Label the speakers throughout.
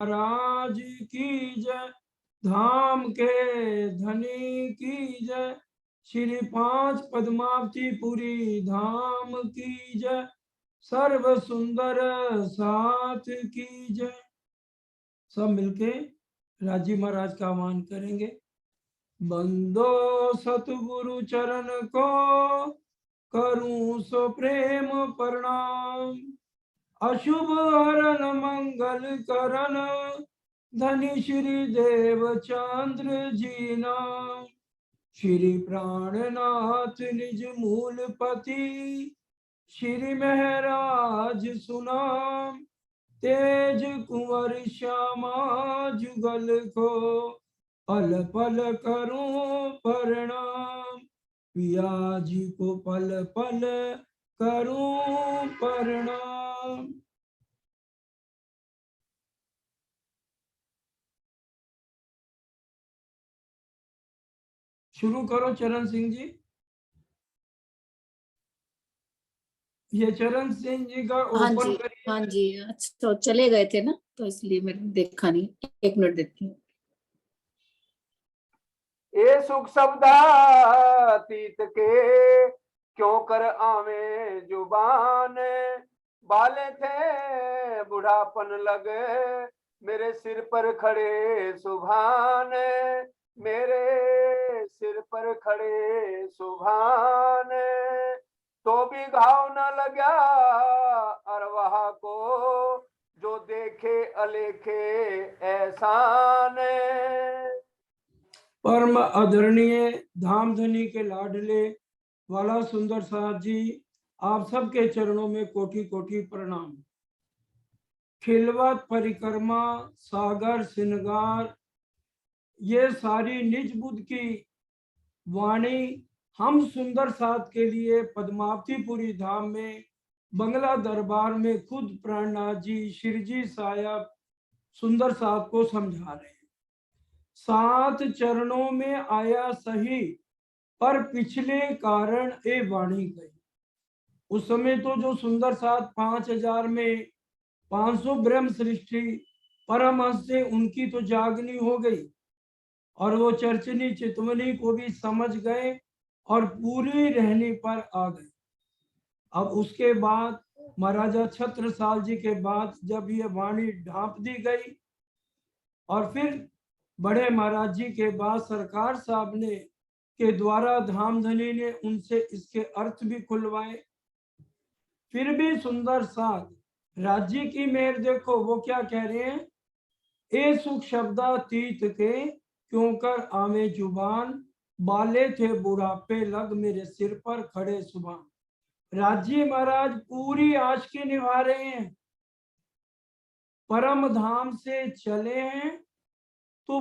Speaker 1: महाराज की जय, धाम के धनी की जय, श्री 5 पद्मावतीपुरी धाम की जय, सर्व सुंदर साथ की जय। सब मिलके राजी महाराज का आह्वान करेंगे। बंदो सतगुरु चरण को, करूं सो प्रेम प्रणाम, अशुभ हरण मंगल करण, धनी श्री देव चंद्र जी नाम। श्री प्राणनाथ निज मूलपति, श्री महराज सुनाम, तेज कुंवर श्यामा जुगल को, पल पल करूं प्रणाम, पिया जी को पल पल करूं प्रणाम। शुरू करो चरण सिंह जी। ये चरण सिंह जी का ओपन करिए।
Speaker 2: हाँ जी, अच्छा तो चले गए थे ना, तो इसलिए मैंने देखा नहीं। 1 मिनट देती हूँ।
Speaker 3: ये सुख शब्दातीत के, क्यों कर आवे जुबान, बाले थे बुढ़ापन लगे, मेरे सिर पर खड़े सुभान, मेरे सिर पर खड़े सुभान, तो भी घाव न लगा अरवाह को, जो देखे अलेखे एहसान।
Speaker 1: परम आदरणीय धामधनी के लाडले वाला सुंदर साथ जी, आप सबके चरणों में कोटि कोटि प्रणाम। खिलवत परिक्रमा सागर श्रृंगार, ये सारी निज बुद्ध की वाणी हम सुंदर साथ के लिए पद्मावतीपुरी धाम में बंगला दरबार में खुद प्राणनाथ जी शिरजी साहब सुंदर साथ को समझा रहे हैं। 7 चरणों में आया सही, पर पिछले कारण ए वाणी गई। उस समय तो जो सुंदर साथ 5000 में 500 ब्रह्म सृष्टि परमहंस से उनकी तो जागनी हो गई और वो चर्चनी चितवनी को भी समझ गए और पूरी रहने पर आ गए। अब उसके बाद महाराजा छत्रसाल जी के बाद जब ये वाणी ढांप दी गई और फिर बड़े महाराज जी के बाद सरकार साहब ने के द्वारा धामधनी ने उनसे इसके अर्थ भी खुलवाए। फिर भी सुंदर साथ राज्य की मेहर देखो, वो क्या कह रहे हैं, ए सुख शब्दातीत के, क्यों कर आवे जुबान, बाले थे बुढ़ापे लग मेरे सिर पर खड़े सुभान। राज्य महाराज पूरी आशिकी निभा रहे हैं, परम धाम से चले हैं तो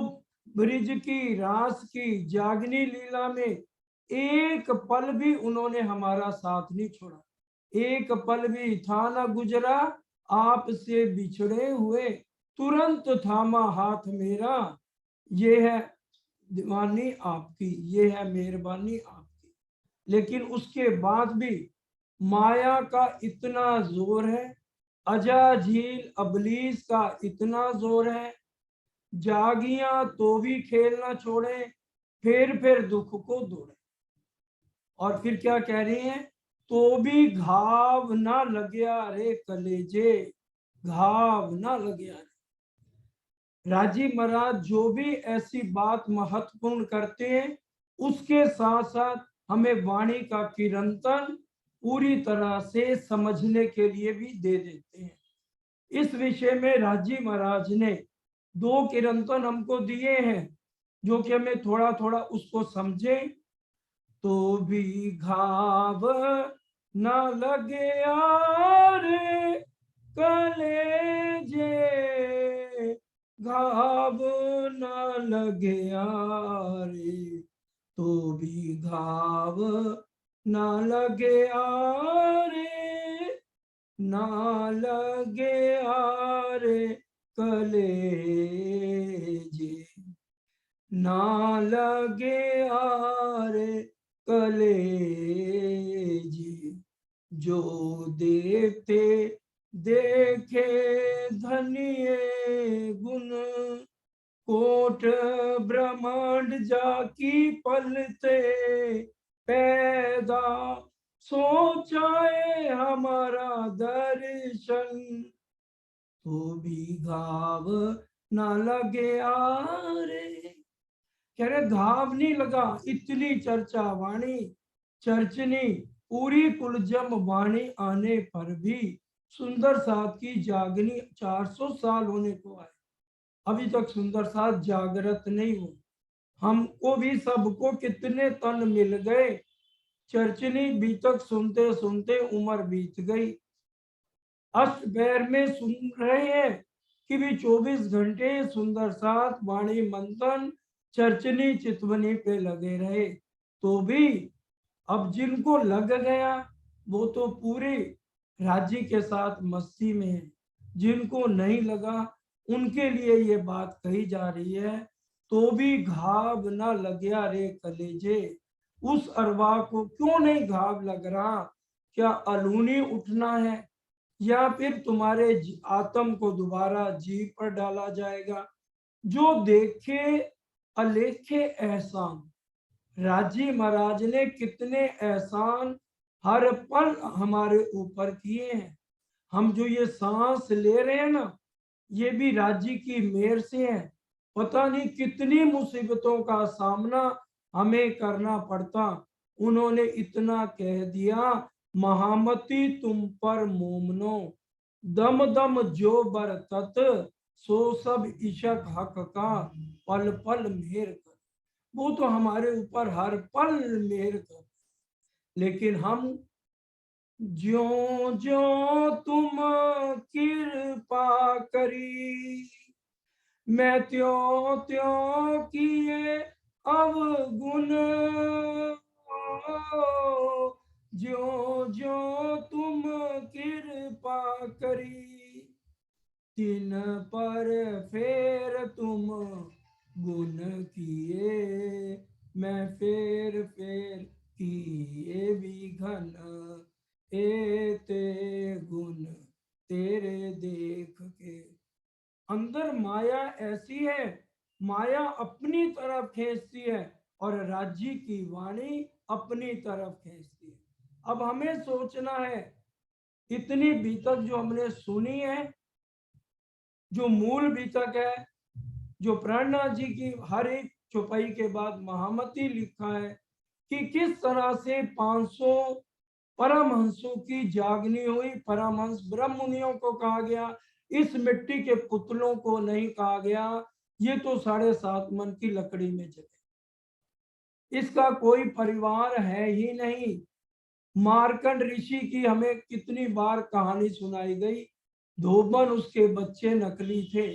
Speaker 1: ब्रिज की रास की जागनी लीला में एक पल भी उन्होंने हमारा साथ नहीं छोड़ा, एक पल भी था न गुजरा आपसे बिछड़े हुए, तुरंत थामा हाथ मेरा, ये है दीवानी आपकी, ये है मेहरबानी आपकी। लेकिन उसके बाद भी माया का इतना जोर है, अजा झील अबलीस का इतना जोर है, जागियां तो भी खेल ना छोड़े, फिर दुख को दौड़े। और फिर क्या कह रही हैं, तो भी घाव ना लग्या रे कलेजे, घाव ना लग्या रे। राजीव महाराज जो भी ऐसी बात महत्वपूर्ण करते हैं, उसके साथ साथ हमें वाणी का किरंतन पूरी तरह से समझने के लिए भी दे देते हैं। इस विषय में राजीव महाराज ने 2 किरंतन हमको दिए हैं, जो कि हमें थोड़ा थोड़ा उसको समझे। तो भी घाव न लगे रे कलेजे, घाव न लगे रे, तो भी घाव न लगे रे, ना लगे रे कलेजे, ना लगे रे कलेजे, जो देखते देखे धनिये गुण कोट ब्रह्मांड जाकी पलते पैदा, सोचाए हमारा दर्शन, तो भी घाव ना लगे आरे। कह रहे घाव नहीं लगा, इतनी चर्चा वाणी चर्चनी पूरी कुलजम वाणी आने पर भी सुंदर साथ की जागनी 400 साल होने को आए, अभी तक सुंदर साथ जागृत नहीं हो। हमको भी सबको कितने तन मिल गए, चर्चनी बीतक सुनते सुनते उम्र बीत गई। अष्टपहर में सुन रहे हैं कि भी 24 घंटे सुंदर साथ वाणी मंथन चर्चनी चितवनी पे लगे रहे, तो भी अब जिनको लग गया वो तो पूरे राज्य के साथ मस्ती में है, जिनको नहीं लगा उनके लिए ये बात कही जा रही है। तो भी घाव न लग्या रे कलेजे, उस अरवा को क्यों नहीं घाव लग रहा? क्या अलूनी उठना है या फिर तुम्हारे आत्म को दोबारा जीव पर डाला जाएगा? जो देखे अलेखे एहसान, राजी महाराज ने कितने एहसान हर पल हमारे ऊपर किए हैं। हम जो ये सांस ले रहे हैं ना, ये भी राज्य की मेहर से है। पता नहीं कितनी मुसीबतों का सामना हमें करना पड़ता, उन्होंने इतना कह दिया, महामती तुम पर मोमनो, दम दम जो बरतत, सो सब इशक हक का पल पल मेहर कर। वो तो हमारे ऊपर हर पल मेहर कर, लेकिन हम ज्यों ज्यों तुम कृपा करी, मैं त्यों त्यों किए अवगुण, ज्यों ज्यों तुम कृपा करी, तिन पर फेर तुम गुण किए, मैं फेर फेर किए भी घन, एते गुण तेरे देख के। अंदर माया ऐसी है, माया अपनी तरफ खींचती है और राज्य की वाणी अपनी तरफ खींचती है। अब हमें सोचना है, इतनी बीतक जो हमने सुनी है, जो मूल बीतक है, जो प्राणनाथ जी की हर एक चौपाई के बाद महामती लिखा है कि किस तरह से 500 परमहंसों की जागनी हुई। परमहंस ब्रह्म मुनियों को कहा गया, इस मिट्टी के पुतलों को नहीं कहा गया। ये तो 7.5 मन की लकड़ी में जले, इसका कोई परिवार है ही नहीं। मार्कंड ऋषि की हमें कितनी बार कहानी सुनाई गई, धोबन उसके बच्चे नकली थे।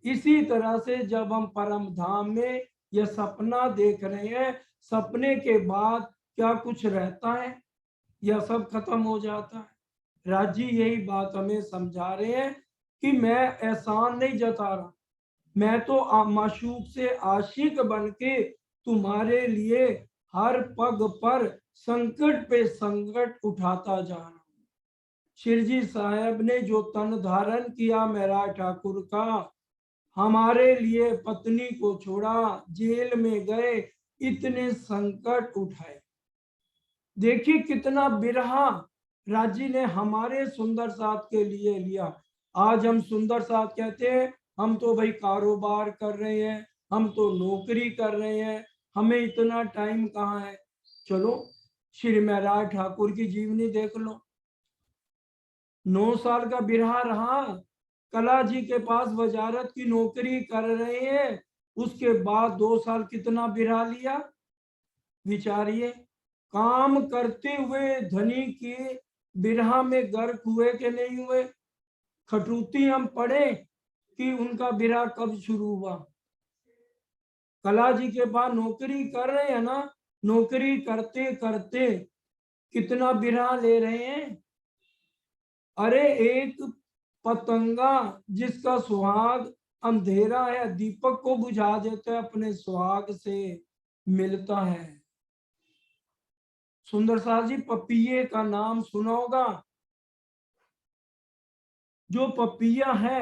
Speaker 1: इसी तरह से जब हम परम धाम में यह सपना देख रहे हैं, सपने के बाद क्या कुछ रहता है या सब खत्म हो जाता है? राजी यही बात हमें समझा रहे हैं कि मैं एहसान नहीं जता रहा, मैं तो माशूक से आशिक बन के तुम्हारे लिए हर पग पर संकट पे संकट उठाता जा रहा हूं। शिरजी साहब ने जो तन धारण किया मेरा ठाकुर का, हमारे लिए पत्नी को छोड़ा, जेल में गए, इतने संकट उठाए। देखिए कितना बिरहा राजी ने हमारे सुंदर साथ के लिए लिया। आज हम सुंदर साथ कहते हैं, हम तो भाई कारोबार कर रहे हैं, हम तो नौकरी कर रहे हैं, हमें इतना टाइम कहाँ है। चलो श्री महाराज ठाकुर की जीवनी देख लो। 9 साल का बिरहा रहा, कला जी के पास वजारत की नौकरी कर रहे हैं, उसके बाद 2 साल कितना बिरहा लिया विचारिए। काम करते हुए धनी के बिरहा में गर्क हुए कि नहीं हुए? खटूती हम पढ़े कि उनका बिरहा कब शुरू हुआ। कला जी के पास नौकरी कर रहे हैं ना, नौकरी करते करते कितना बिरहा ले रहे हैं। अरे एक पतंगा जिसका सुहाग अंधेरा है, दीपक को बुझा देता है, अपने सुहाग से मिलता है। सुंदर साथ जी पपीये का नाम सुना होगा। जो पपीया है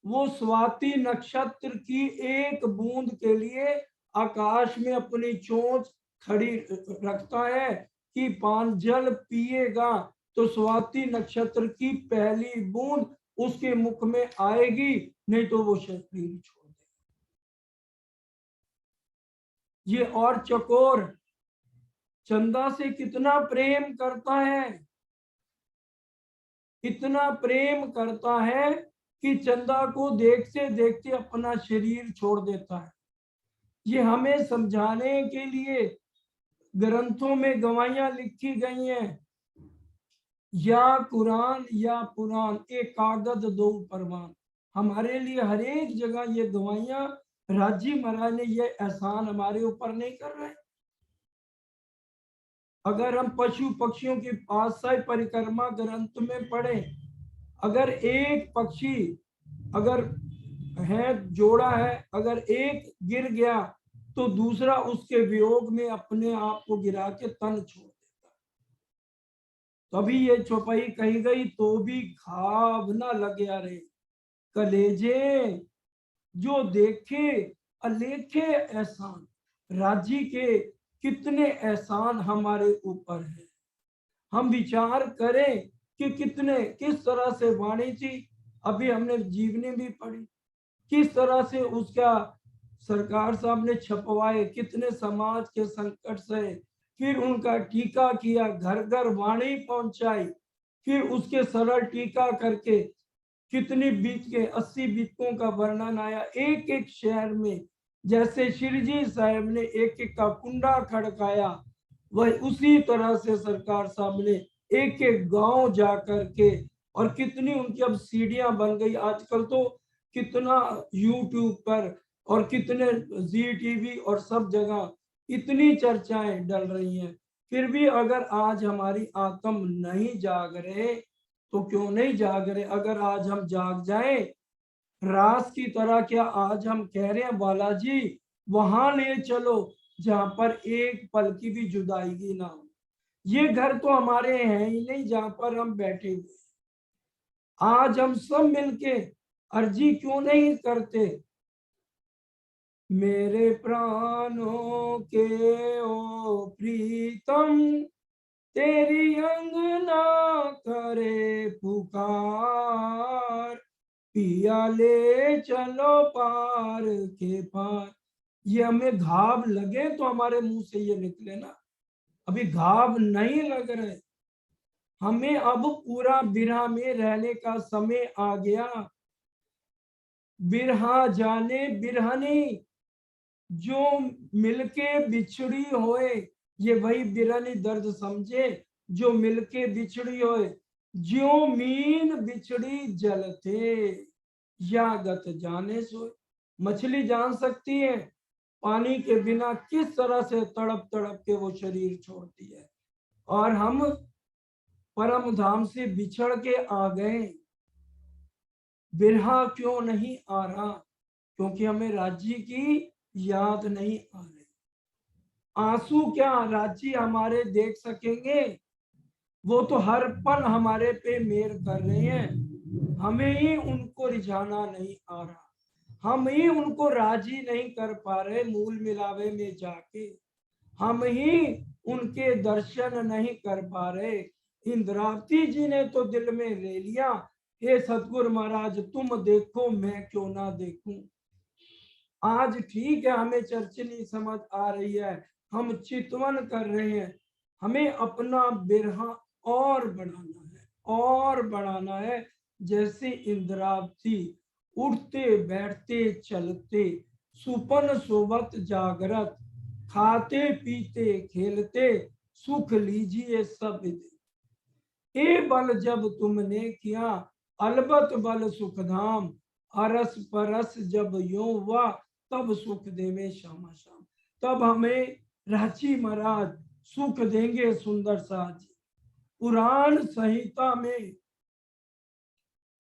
Speaker 1: वो स्वाति नक्षत्र की एक बूंद के लिए आकाश में अपनी चोंच खड़ी रखता है कि पांजल पिएगा तो स्वाति नक्षत्र की पहली बूंद उसके मुख में आएगी, नहीं तो वो शरीर छोड़ देगा। ये और चकोर चंदा से कितना प्रेम करता है, इतना प्रेम करता है कि चंदा को देखते देखते अपना शरीर छोड़ देता है। ये हमें समझाने के लिए ग्रंथों में गवाहियां लिखी गई हैं, या कुरान या पुराण एक कागज दो परवान। हमारे लिए हर एक जगह ये गवाहियां राजी महाराज ने ये एहसान हमारे ऊपर नहीं कर रहे। अगर हम पशु पक्षियों की पातशाही परिक्रमा ग्रंथ में पढ़े, अगर एक पक्षी अगर है जोड़ा है, अगर एक गिर गया तो दूसरा उसके वियोग में अपने आप को गिरा के तन छोड़ देता। तभी ये चौपाई कही गई, तो भी घाव न लगे रे कलेजे जो देखे अलेखे एहसान। राजी के कितने एहसान हमारे ऊपर है। हम विचार करें कि किस तरह से वाणी थी, अभी हमने जीवनी भी पढ़ी, किस तरह से उसका सरकार साहब ने छपवाए, कितने समाज के संकट से, फिर उनका टीका किया, घर घर वाणी पहुंचाई, फिर उसके सरल टीका करके कितनी बीत के 80 बीतों का वर्णन आया एक एक शहर में। जैसे शिरजी साहब ने एक एक का कुंडा खड़काया, वह उसी तरह से सरकार साहब ने एक एक गांव जा करके, और कितनी उनकी अब सीढ़ियां बन गई। आजकल तो कितना यूट्यूब पर और कितने जी टीवी और सब जगह इतनी चर्चाएं डल रही हैं। फिर भी अगर आज हमारी आत्म नहीं जाग रहे तो क्यों नहीं जाग रहे। अगर आज हम जाग जाएं रास की तरह, क्या आज हम कह रहे हैं बालाजी वहां ले चलो जहां पर एक पल की भी जुदाई ना हो। ये घर तो हमारे हैं ही नहीं जहां पर हम बैठे हुए। आज हम सब मिलके अर्जी क्यों नहीं करते, मेरे प्राणों के ओ प्रीतम तेरी अंगना करे पुकार, पिया ले चलो पार के पार। ये हमें घाव लगे तो हमारे मुंह से ये निकले ना, अभी घाव नहीं लग रहे। हमें अब पूरा बिरहा में रहने का समय आ गया। बिरहा जाने बिरहनी जो मिलके बिछड़ी होए, ये वही बिरहनी दर्द समझे जो मिलके बिछड़ी होए। ज्यो मीन बिछड़ी जलते या गत जाने सोए। मछली जान सकती है पानी के बिना किस तरह से तड़प तड़प के वो शरीर छोड़ती है, और हम परम धाम से बिछड़ के आ गए। बिरहा क्यों नहीं आ रहा, क्योंकि हमें राज्य की याद नहीं आ रही। आंसू क्या राज्य हमारे देख सकेंगे, वो तो हर पल हमारे पे मेर कर रहे हैं। हमें ही उनको रिझाना नहीं आ रहा, हम ही उनको राजी नहीं कर पा रहे मूल मिलावे में जाके, हम ही उनके दर्शन नहीं कर पा रहे। इंद्रावती जी ने तो दिल में ले लिया, हे सतगुरु महाराज तुम देखो मैं क्यों ना देखूं। आज ठीक है हमें चर्चनी समझ आ रही है, हम चितवन कर रहे हैं, हमें अपना बिरहा और बढ़ाना है और बढ़ाना है। जैसे इंद्रावती उठते बैठते चलते सुपन सोवत जागरत, खाते पीते खेलते सुख लीजिए सब दे। ए बल जब तुमने किया अलबत बल सुख धाम, अरस परस जब यूं हुआ तब सुख देवे श्यामा श्याम। तब हमें रांची महाराज सुख देंगे सुंदर साज। पुराण संहिता में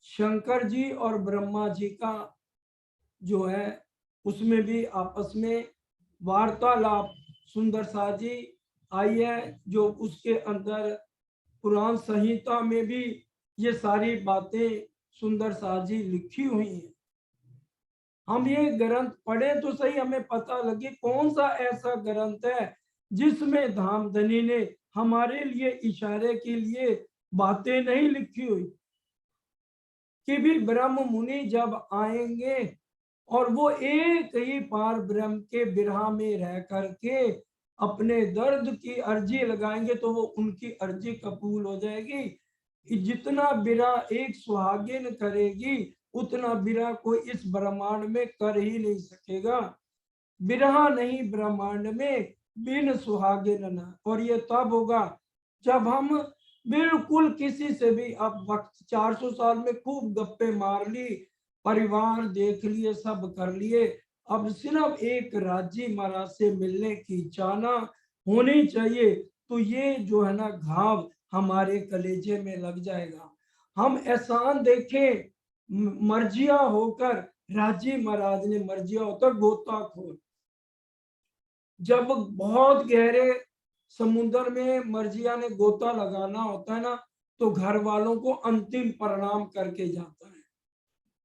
Speaker 1: शंकर जी और ब्रह्मा जी का जो है उसमें भी आपस में वार्तालाप सुंदर साजी आई है, जो उसके अंदर पुराण संहिता में भी ये सारी बातें सुंदर साजी लिखी हुई हैं। हम ये ग्रंथ पढ़े तो सही, हमें पता लगे कौन सा ऐसा ग्रंथ है जिसमें धामधनी ने हमारे लिए इशारे के लिए बातें नहीं लिखी हुई कि भी ब्रह्म मुनि जब आएंगे और वो एक ही पार ब्रह्म के बिरहा में रह करके अपने दर्द की अर्जी लगाएंगे तो वो उनकी अर्जी कबूल हो जाएगी। कि जितना बिरहा एक सुहागिन करेगी उतना बिरहा कोई इस ब्रह्मांड में कर ही नहीं सकेगा। बिरहा नहीं ब्रह्मांड में बिन सुहागिन न। और ये तब होगा जब हम बिल्कुल किसी से भी, अब वक्त 400 साल में खूब गप्पे मार ली, परिवार देख लिए, सब कर लिए, अब सिर्फ एक राजी महाराज से मिलने की चाहना होनी चाहिए, तो ये जो है ना घाव हमारे कलेजे में लग जाएगा। हम एहसान देखें, मर्जिया होकर राजी महाराज ने, मर्जिया होकर गोताखोर, जब बहुत गहरे समुद्र में मर्जिया ने गोता लगाना होता है ना, तो घर वालों को अंतिम प्रणाम करके जाता है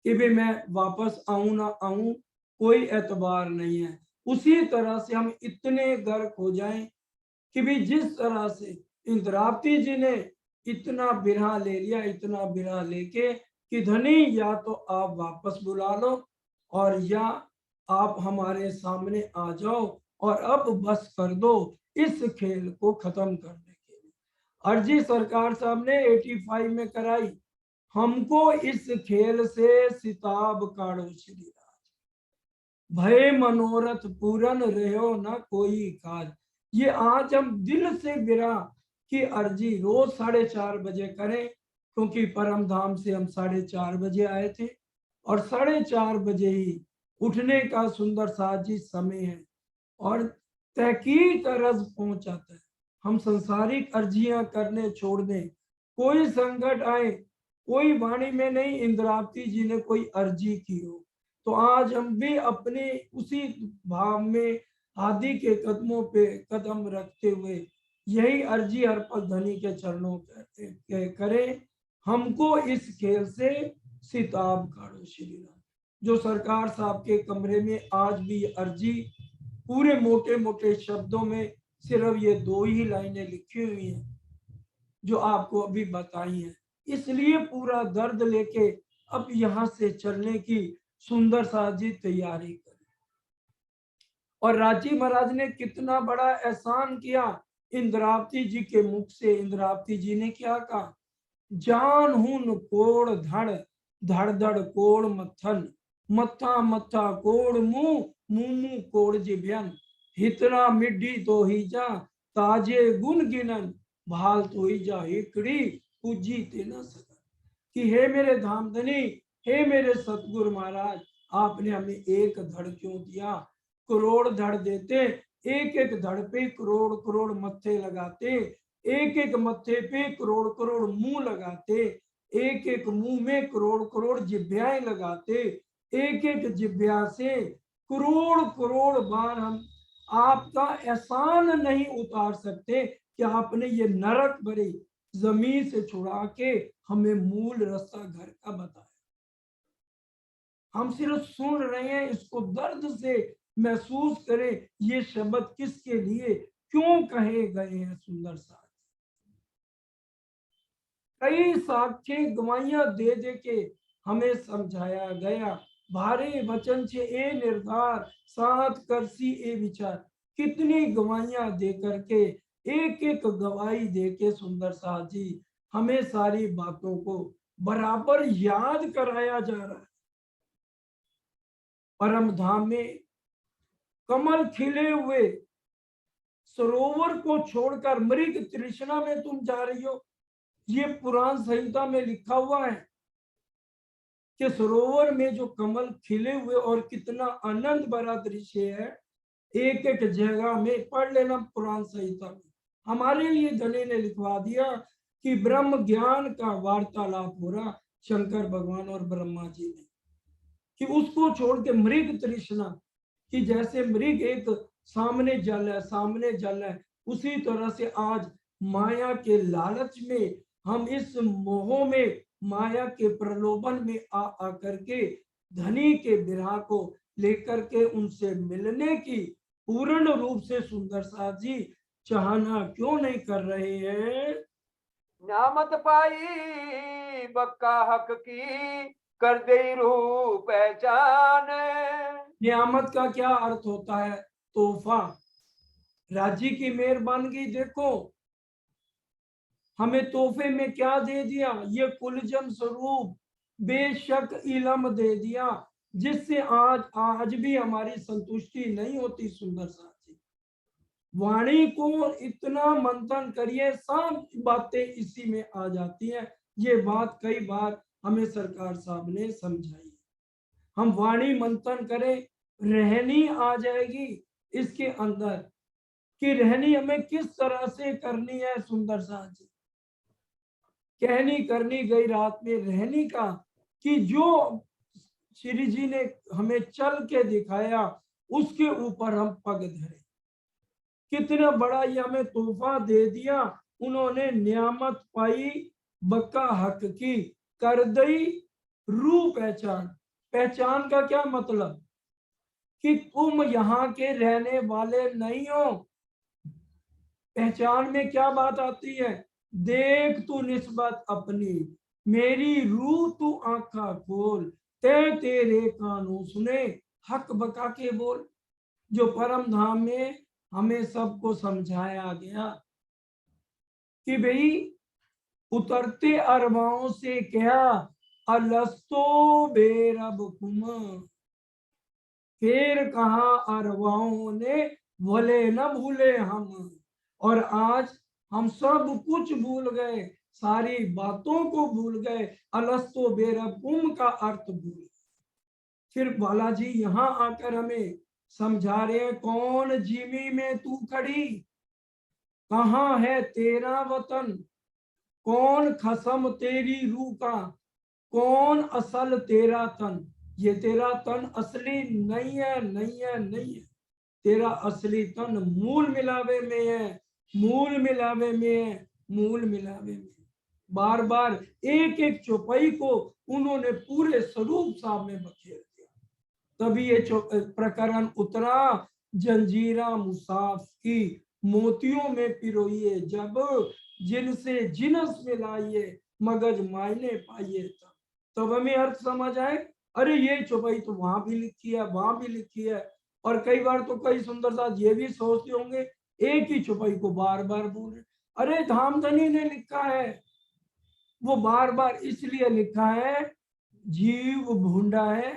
Speaker 1: कि भी मैं वापस आऊं ना आऊं कोई एतबार नहीं है। उसी तरह से हम इतने गर्क हो जाएं कि भी जिस तरह से इंद्रावती जी ने इतना बिरहा ले लिया, इतना बिरहा लेके कि धनी या तो आप वापस बुला लो और या आप हमारे सामने आ जाओ और अब बस कर दो इस खेल को खत्म करने के लिए। अर्जी सरकार साहब ने 85 में कराई, हमको इस खेल से सिताब काढ़ो श्री राज, भय मनोरथ पूरन रहो न कोई काज। ये आज हम दिल से बिरहा की अर्जी रोज 4:30 बजे करें, क्योंकि परम धाम से हम 4:30 बजे आए थे और 4:30 बजे ही उठने का सुंदर साजी समय है और तहकीक रस पहुंचाता है। हम संसारिक अर्जियां करने छोड़ दें, कोई संकट आए, कोई वाणी में नहीं इंद्रावती जी ने कोई अर्जी की हो, तो आज हम भी अपने उसी भाव में आदि के कदमों पे कदम रखते हुए यही अर्जी हर पल धनी के चरणों के करें, हमको इस खेल से सिताब काढ़ो श्री राम। जो सरकार साहब के कमरे में आज भी अर्जी पूरे मोटे मोटे शब्दों में सिर्फ ये 2 ही लाइनें लिखी हुई हैं जो आपको अभी बताई हैं, इसलिए पूरा दर्द लेके अब यहाँ से चलने की सुंदर साजी तैयारी करें। और राजी महाराज ने कितना बड़ा एहसान किया इंद्रावती जी के मुख से। इंद्रावती जी ने क्या कहा, जान हुन कोड़ धड़, धड़ धड़ कोड़ मथन, मथा मथा कोड़ मुंह, मुंह मुंह कोड़ जिभ्यन, हितरा मिड्डी तो ही जा ताजे गुण गिनन, भाल तो ही जा हिकड़ी पूजी ते न सकन। कि हे मेरे धामधनी, हे मेरे सतगुरु महाराज, आपने हमें एक धड़ क्यों दिया, करोड़ धड़ देते, एक एक धड़ पे करोड़ करोड़ मत्थे लगाते, एक एक मत्थे पे करोड़ करोड़ मुंह लगाते, एक एक मुंह में करोड़ करोड़ जिभ्याएं लगाते, एक एक जिभ्या से करोड़ करोड़ बार हम आपका एहसान नहीं उतार सकते कि आपने ये नरक भरी जमीन से छुड़ा के हमें मूल रास्ता घर का बताया। हम सिर्फ सुन रहे हैं, इसको दर्द से महसूस करें ये शब्द किसके लिए क्यों कहे गए हैं। सुंदर सा कई साक्ष्य गवाहियां दे दे के हमें समझाया गया, भारे वचन से ए निर्धार साथ करसी ए विचार। कितनी गवाहियां दे करके, एक एक गवाही दे के सुंदर सा जी हमें सारी बातों को बराबर याद कराया जा रहा है। परम धाम में कमल खिले हुए सरोवर को छोड़कर मृग तृष्णा में तुम जा रही हो। ये पुराण संहिता में लिखा हुआ है कि सरोवर में जो कमल खिले हुए और कितना आनंद भरा दृश्य है, एक एक जगह में पढ़ लेना पुराण संहिता में। हमारे लिए धनी ने लिखवा दिया कि ब्रह्म ज्ञान का वार्तालाप हो रहा शंकर भगवान और ब्रह्मा जी ने, कि उसको छोड़ के मृग तृष्णा, कि जैसे मृग एक सामने जल है, सामने जल है, उसी तरह से आज माया के लालच में हम इस मोह में, माया के प्रलोभन में आ करके धनी के विरह को लेकर के उनसे मिलने की पूर्ण रूप से सुंदर साथ जी चाहना क्यों नहीं कर रहे हैं?
Speaker 3: न्यामत पाई बक्का हक की कर दे रूह पहचान।
Speaker 1: नियामत का क्या अर्थ होता है? तोहफा। राजी की मेहरबानी देखो, हमें तोहफे में क्या दे दिया? ये कुलजम स्वरूप बेशक इलम दे दिया, जिससे आज भी हमारी संतुष्टि नहीं होती। सुंदर साथी, वाणी को इतना मंथन करिए, सब बातें इसी में आ जाती हैं। ये बात कई बार हमें सरकार साहब ने समझाई। हम वाणी मंथन करें, रहनी आ जाएगी इसके अंदर कि रहनी हमें किस तरह से करनी है। सुंदर साथी, कहनी करनी गई रात में रहनी का कि जो श्री जी ने हमें चल के दिखाया उसके ऊपर हम पग धरे। कितना बड़ा ये हमें तोहफा दे दिया उन्होंने। नियामत पाई बक्का हक की कर दई रू पहचान। पहचान का क्या मतलब? कि तुम यहाँ के रहने वाले नहीं हो। पहचान में क्या बात आती है? देख तू निस्बत अपनी, मेरी रूह तू आंखा खोल, तेरे कानों सुने, हक बका के बोल। जो परम धाम में हमें सबको समझाया गया कि भाई उतरते अरबाओं से क्या अलस्तो बेरब कुम, फिर कहा अरबाओं ने भले न भूले हम। और आज हम सब कुछ भूल गए, सारी बातों को भूल गए, अलस्तो बेरब कुम का अर्थ भूल गए। फिर बालाजी यहाँ आकर हमें समझा रहे हैं, कौन जिमी में तू खड़ी, कहाँ है तेरा वतन, कौन खसम तेरी रूह का, कौन असल तेरा तन। ये तेरा तन असली नहीं है, नहीं है, नहीं है। तेरा असली तन मूल मिलावे में है, मूल मिलावे में है, मूल मिलावे में। बार बार एक एक चौपाई को उन्होंने पूरे स्वरूप साहब में बखेर दिया। तभी ये प्रकरण उतरा, जंजीरा मुसाफ की मोतियों में पिरोइए जब, जिनसे जिनस मिलाइए मगज मायने पाइए तब हमें अर्थ समझ आए। अरे ये चौपाई तो वहां भी लिखी है, वहां भी लिखी है। और कई बार तो कई सुंदर साथ ये भी सोचते होंगे एक ही चौपाई को बार बार बोल रहे। अरे धामधनी ने लिखा है, वो बार बार इसलिए लिखा है, जीव भूंडा है,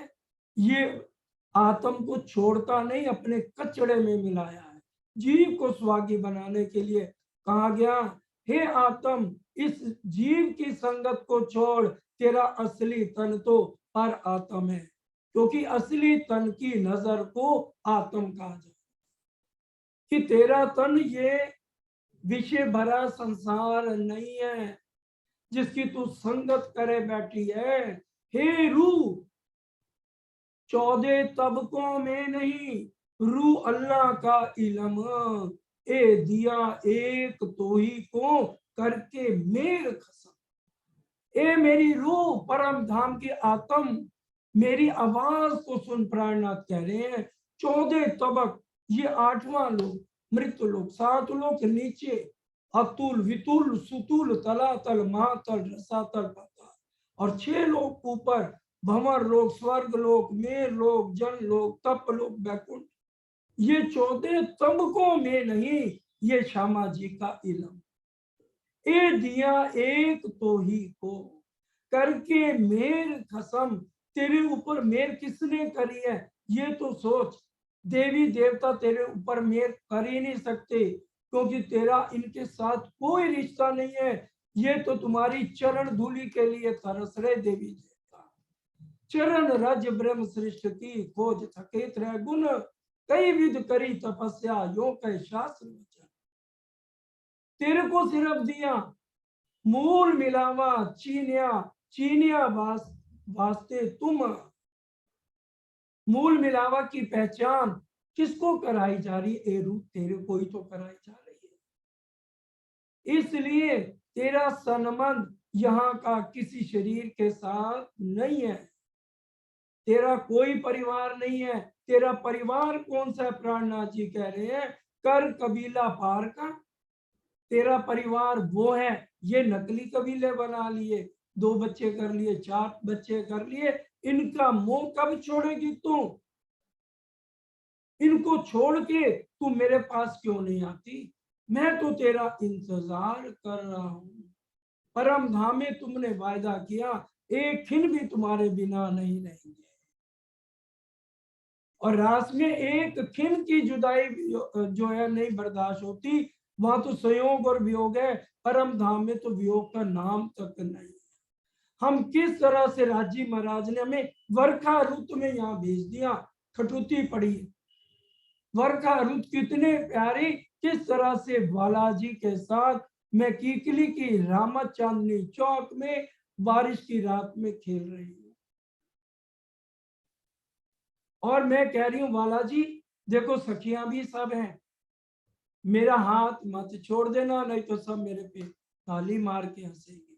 Speaker 1: ये आत्म को छोड़ता नहीं, अपने कचड़े में मिलाया है। जीव को स्वागी बनाने के लिए कहा गया, हे आत्म इस जीव की संगत को छोड़, तेरा असली तन तो पर आत्म है। क्योंकि असली तन की नजर को आत्म कहा जाए कि तेरा तन ये विषय भरा संसार नहीं है जिसकी तू संगत करे बैठी है। हे रूह 14 तबकों में नहीं, रूह अल्लाह का इलम, ए दिया एक तो ही को करके मेर खसम। ए मेरी रूह परम धाम की आत्म, मेरी आवाज को सुन। प्राणनाथ कह रहे हैं 14 तबक, ये 8वां लोक, मृत्यु लोक, 7 लोक नीचे, अतुल वितुल सुतुल तलातल महातल रसातल पाताल, और 6 लोक ऊपर, भंवर लोक, स्वर्ग लोक, मेर लोक, जन लोक, तप लोक, बैकुंठ। ये 14 तबकों में नहीं, ये श्यामा जी का इलम। ए दिया एक तो ही को करके मेर खसम, तेरे ऊपर मेर किसने करी है ये तो सोच। देवी देवता तेरे ऊपर मेर कर ही नहीं सकते, क्योंकि तेरा इनके साथ कोई रिश्ता नहीं है। ये तो तुम्हारी चरण धूलि के लिए तरस रहे देवी देवता। चरण रज ब्रह्म सृष्ट की खोज थकेत रह गुण, कई विध करी तपस्या यो कह शास्त्र वचन। तेरे को सिर्फ दिया, मूल मिलावा चीनिया, चीनिया वास्ते तुम। मूल मिलावा की पहचान किसको कराई जा रही? ए रूप तेरे को ही तो कराई जा रही है। इसलिए तेरा संबंध यहाँ का किसी शरीर के साथ नहीं है, तेरा कोई परिवार नहीं है। तेरा परिवार कौन सा है? प्राणनाथ जी कह रहे हैं कर कबीला पार का। तेरा परिवार वो है, ये नकली कबीले बना लिए, 2 बच्चे कर लिए, 4 बच्चे कर लिए, इनका मोह कब छोड़ेगी तू? इनको छोड़ के तू मेरे पास क्यों नहीं आती? मैं तो तेरा इंतजार कर रहा हूं। परम धाम में तुमने वायदा किया एक खिन भी तुम्हारे बिना नहीं रहेंगे, और रास में एक खिन की जुदाई जो है नहीं बर्दाश्त होती। वहां तो संयोग और वियोग है, परम धाम में तो वियोग का नाम तक नहीं। हम किस तरह से राजी महाराज ने हमें वर्षा रुत में यहाँ भेज दिया। खटुती पड़ी, वर्षा रुत कितने प्यारी, किस तरह से बालाजी के साथ मैं कीकली की रामा चांदनी चौक में बारिश की रात में खेल रही हूँ। और मैं कह रही हूँ बालाजी देखो सखियां भी सब हैं, मेरा हाथ मत छोड़ देना, नहीं तो सब मेरे पे ताली मार के हंसेंगे।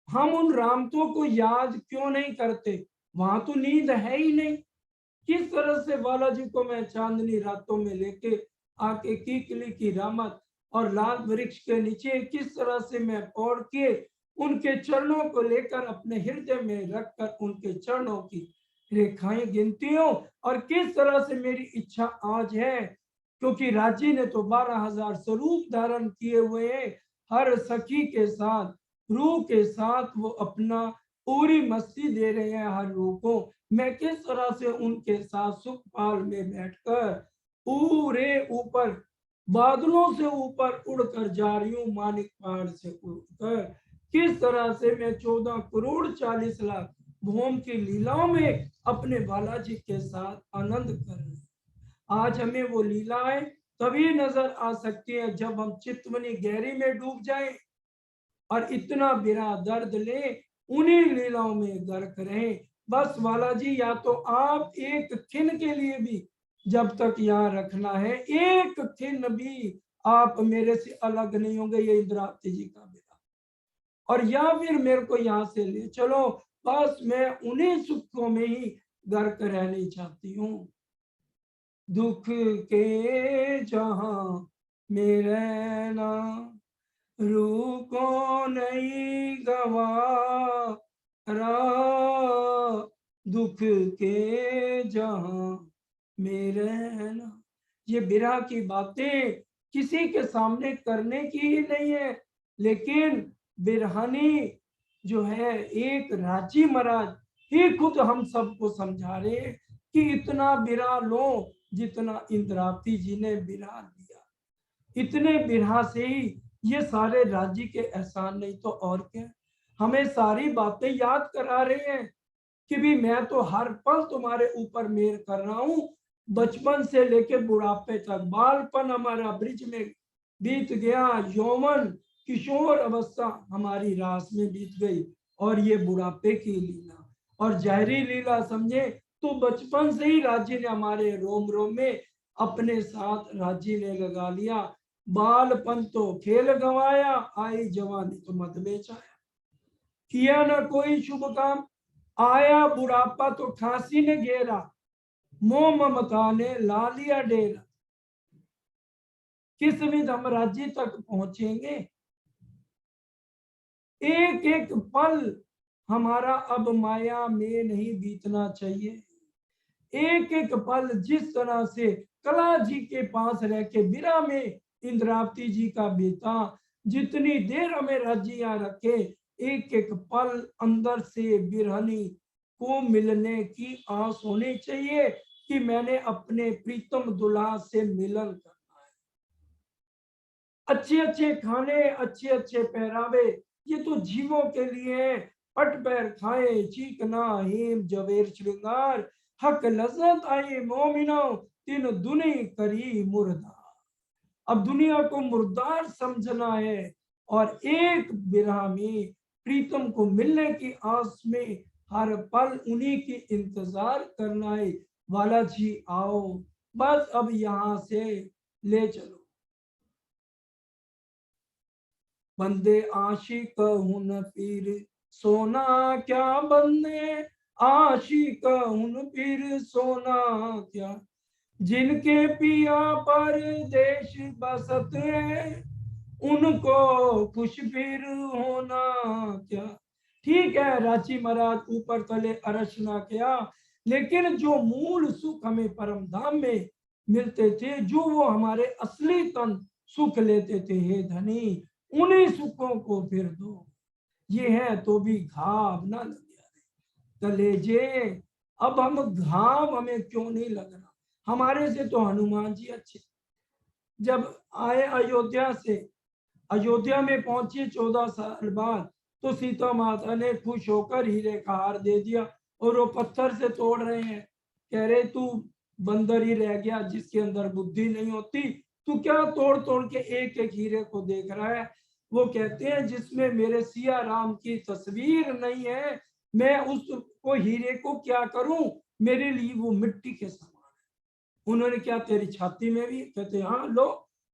Speaker 1: हम उन रामतों को याद क्यों नहीं करते? वहां तो नींद है ही नहीं। किस तरह से बालाजी को मैं चांदनी रातों में लेके आके कीकली की रामत और लाल वृक्ष के नीचे किस तरह से मैं पौड़ के उनके चरणों को लेकर अपने हृदय में रखकर उनके चरणों की रेखाएं गिनती हूँ। और किस तरह से मेरी इच्छा आज है, क्योंकि राजी ने तो 12,000 स्वरूप धारण किए हुए हैं। हर सखी के साथ रूह के साथ वो अपना पूरी मस्ती दे रहे हैं हर रूह को। मैं किस तरह से उनके साथ सुखपाल में बैठकर पूरे ऊपर बादलों से ऊपर उड़कर जा रही हूँ, मानिक पहाड़ से उड़कर। किस तरह से मैं 14 करोड़ 40 लाख भूम की लीलाओं में अपने बालाजी के साथ आनंद कर रहे हैं। आज हमें वो लीलाएं तभी नजर आ सकती है जब हम चितवनी गहरी में डूब जाएं और इतना बिरा दर्द ले उन्हीं लीलाओं में गर्क रहे। बस बालाजी या तो आप एक खिन के लिए भी जब तक यहाँ रखना है, एक खिन भी आप मेरे से अलग नहीं होंगे, ये इंद्रावती जी का बिरा। और या फिर मेरे को यहाँ से ले चलो, बस मैं उन्हीं सुखों में ही गर्क रहनी चाहती हूँ। दुख के जहां में रहना रूह को नहीं गवारा, दुख के जहां में रहना। ये बिरह की बातें किसी के सामने करने की ही नहीं है, लेकिन बिरहानी जो है एक राजी महाराज ही खुद हम सबको समझा रहे हैं कि इतना बिरहा लो जितना इंद्रावती जी ने बिरहा दिया। इतने बिरहा से ही ये सारे राज्य के एहसान नहीं तो और क्या। हमें सारी बातें याद करा रहे हैं कि भी मैं तो हर पल तुम्हारे ऊपर मेहर कर रहा हूँ। बचपन से लेके बुढ़ापे तक बालपन हमारा ब्रिज में बीत गया, यौवन किशोर अवस्था हमारी रास में बीत गई, और ये बुढ़ापे की लीला और जहरी लीला समझे तो बचपन से ही राज्य ने हमारे रोम रोम में अपने साथ राज्य ने लगा लिया। बालपन तो खेल गवाया, आई जवानी तो मत बेचाया। किया ना कोई शुभ काम, आया बुढ़ापा तो खांसी ने घेरा, मोह ममता ने ला लिया डेरा। किस विध हम राज्य तक पहुंचेंगे? एक एक पल हमारा अब माया में नहीं बीतना चाहिए। एक एक पल जिस तरह से कला जी के पास रह के बिरा में इंद्रावती जी का बीता, जितनी देर हमें राज्य रखे, एक एक पल अंदर से बिरहनी को मिलने की आस होनी चाहिए कि मैंने अपने प्रीतम दुल्हा से मिलन करना है। अच्छे अच्छे खाने, अच्छे अच्छे पहरावे, ये तो जीवों के लिए। पट पैर खाए चीकना हेम जवेर श्रृंगार, हक लज्जत आई मोमिनो तीन दुनी करी मुर्दा। अब दुनिया को मुर्दार समझना है और एक बिरहा में प्रीतम को मिलने की आस में हर पल उन्हीं की इंतजार करना है। वाला जी आओ, बस अब यहाँ से ले चलो। बंदे आशिक हूं न पीर, सोना क्या बंदे आशिक उन फिर सोना क्या, जिनके पिया परदेश बसते हैं, उनको खुश फिर होना क्या। ठीक है, रांची महाराज ऊपर तले अरश ना किया, लेकिन जो मूल सुख हमें परम धाम में मिलते थे, जो वो हमारे असली तन सुख लेते थे, हे धनी उन्हीं सुखों को फिर दो। ये है तो भी घाव ना लगे कलेजे, अब हम घाव हमें क्यों नहीं लग रहा, हमारे से तो हनुमान जी अच्छे। जब आए अयोध्या से, अयोध्या में पहुंचे 14 साल बाद, तो सीता माता ने खुश होकर हीरे का हार दे दिया, और वो पत्थर से तोड़ रहे हैं, कह रहे तू बंदर ही रह गया जिसके अंदर बुद्धि नहीं होती, तू क्या तोड़ तोड़ के एक एक हीरे को देख रहा है। वो कहते हैं जिसमें मेरे सिया राम की तस्वीर नहीं है, मैं उसको हीरे को क्या करूं, मेरे लिए वो मिट्टी के समान है। उन्होंने क्या तेरी छाती में भी, कहते हाँ लो,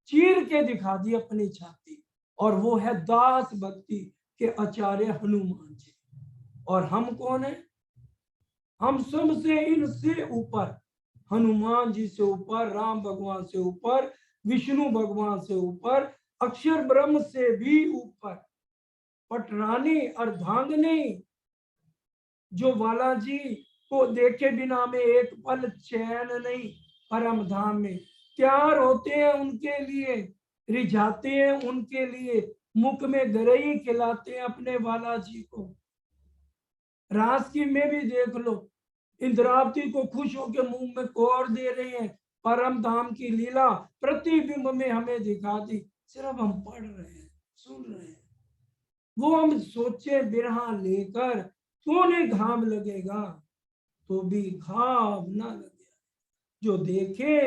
Speaker 1: चीर के दिखा दी अपनी छाती, और वो है दास भक्ति के आचार्य हनुमान जी। और हम कौन है, हम सबसे इनसे ऊपर, हनुमान जी से ऊपर, राम भगवान से ऊपर, विष्णु भगवान से ऊपर, अक्षर ब्रह्म से भी ऊपर, पटरानी अर्धांगिनी, जो बालाजी को देखे बिना में एक पल चैन नहीं, परम धाम में तैयार होते हैं उनके लिए, रिझाते हैं उनके लिए, मुख में गरई खिलाते हैं अपने बालाजी को। रास की में भी देख लो, इंद्रावती को खुश होकर मुंह में कोर दे रहे हैं, परम धाम की लीला प्रतिबिंब में हमें दिखा दी, सिर्फ हम पढ़ रहे हैं, सुन रहे हैं। वो हम सोचे बिरहा लेकर क्यों नहीं घाम लगेगा, तो भी घाव ना लगे। जो देखे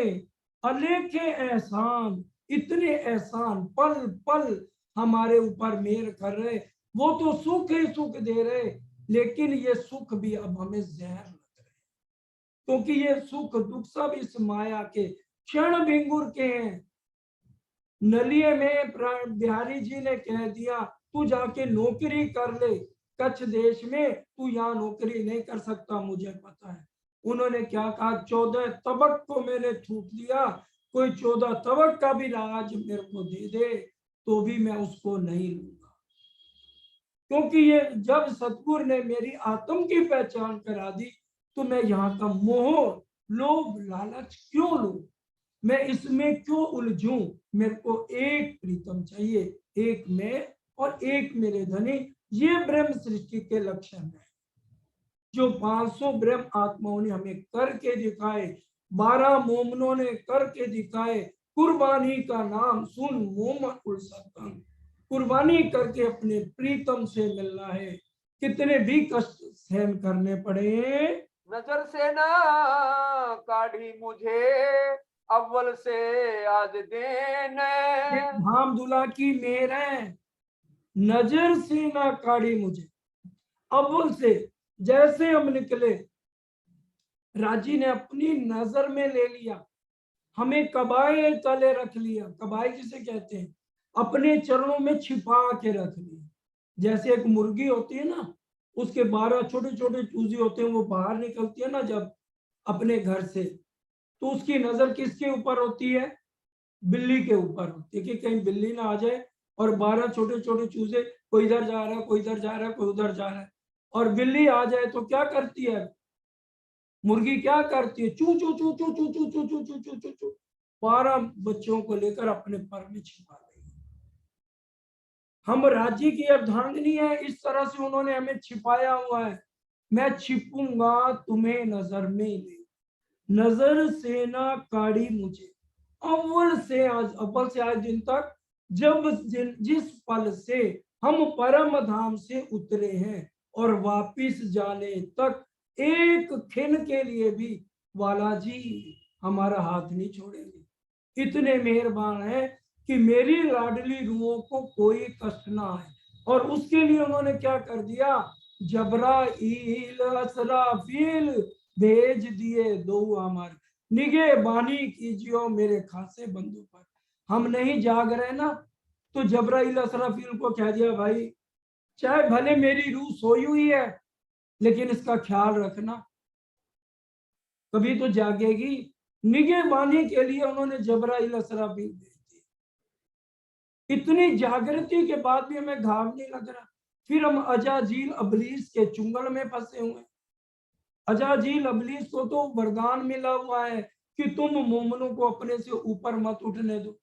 Speaker 1: अलेखे एहसान, इतने एहसान पल पल हमारे ऊपर मेहर कर रहे, वो तो सुख ही सुख दे रहे, लेकिन ये सुख भी अब हमें जहर लग रहे, क्योंकि ये सुख दुख सब इस माया के क्षण भिंगुर के हैं। नलिये में बिहारी जी ने कह दिया तू जाके नौकरी कर ले कच्छ देश में, तू यहाँ नौकरी नहीं कर सकता, मुझे पता है। उन्होंने क्या कहा, 14 तबक को मैंने छूट दिया, कोई 14 तबक का भी राज मेरे को दे दे तो भी मैं उसको नहीं लूंगा, क्योंकि ये जब सतगुरु ने मेरी आत्म की पहचान करा दी, तो मैं यहाँ का मोह लोभ लालच क्यों लूं, मैं इसमें क्यों उलझूं। मेरे को एक प्रीतम चाहिए, एक मैं और एक मेरे धनी। ये ब्रह्म सृष्टि के लक्षण है जो 500 ब्रह्म आत्माओं ने हमें करके दिखाए, 12 मोमनों ने करके दिखाए। कुर्बानी का नाम सुन मोमन उलसतन, कुर्बानी करके अपने प्रीतम से मिलना है, कितने भी कष्ट सहन करने पड़े।
Speaker 3: नजर से ना काढ़ी मुझे अव्वल से आज देने,
Speaker 1: धाम दुला की मेर है, नजर से ना काढ़ी मुझे अव्वल से। जैसे हम निकले, राजी ने अपनी नजर में ले लिया, हमें कबाए तले रख लिया, कबाए जिसे कहते हैं, अपने चरणों में छिपा के रख लिया। जैसे एक मुर्गी होती है ना, उसके 12 छोटे छोटे चूजे होते हैं, वो बाहर निकलती है ना जब अपने घर से, तो उसकी नजर किसके ऊपर होती है, बिल्ली के ऊपर होती है, कि कहीं बिल्ली ना आ जाए। और 12 छोटे छोटे चूजे, कोई इधर जा रहा है, कोई इधर जा रहा है, कोई उधर जा रहा है, और बिल्ली आ जाए तो क्या करती है, मुर्गी क्या करती है, चू चू चू चू चू चू चू चू चू चू चू चू, 12 बच्चों को लेकर अपने पर में छिपा गई। हम राज्य की अर्धांगिनी है, इस तरह से उन्होंने हमें छिपाया हुआ है। मैं छिपूंगा तुम्हें नजर में ले, नजर से ना काढ़ी मुझे अव्वल से आज दिन तक, जब जिस पल से हम परम धाम से उतरे हैं, और वापिस जाने तक एक खिन के लिए भी वाला जी हमारा हाथ नहीं छोड़ेंगे। इतने मेहरबान है कि मेरी लाडली रूहों को कोई कष्ट ना आए, और उसके लिए उन्होंने क्या कर दिया, जबराइल असराफील भेज दिए दो हमारे, निगे बानी कीजियो मेरे खासे बंधु पर। हम नहीं जाग रहे ना, तो जबराइल असराफील को कह दिया भाई, चाहे भले मेरी रूह सोई हुई है, लेकिन इसका ख्याल रखना, कभी तो जागेगी। निगहबानी के लिए उन्होंने जबराइल असराफील भेज दिए। इतनी जागृति के बाद भी हमें घाव नहीं लग रहा। फिर हम अजाजील अबलीस के चुंगल में फंसे हुए। अजाजील अबलीस को तो वरदान मिला हुआ है कि तुम मोमनों को अपने से ऊपर मत उठने दो।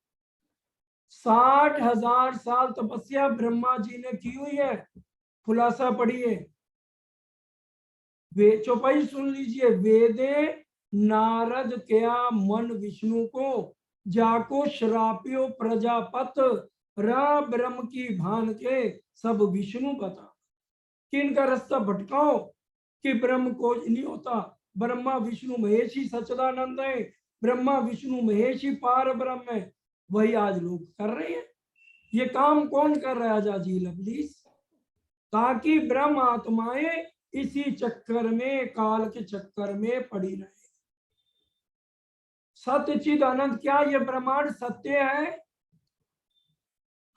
Speaker 1: 60,000 साल तपस्या ब्रह्मा जी ने की हुई है। खुलासा पढ़िए, वे चौपाई सुन लीजिए। वेदे नारद क्या मन विष्णु को, जाको श्रापियो प्रजापत, रा ब्रह्म की भान के सब विष्णु बता। किन का रास्ता भटकाओ कि ब्रह्म को नहीं होता। ब्रह्मा विष्णु महेश ही सच्चिदानंद है। ब्रह्मा विष्णु महेश ही पार ब्रह्म है। वही आज लोग कर रहे हैं। ये काम कौन कर रहा है? अजाजील इब्लीस। ताकि ब्रह्म आत्माएं इसी चक्कर में, काल के चक्कर में पड़ी रहे। सत्यचिद आनंद, क्या ये ब्रह्मांड सत्य है?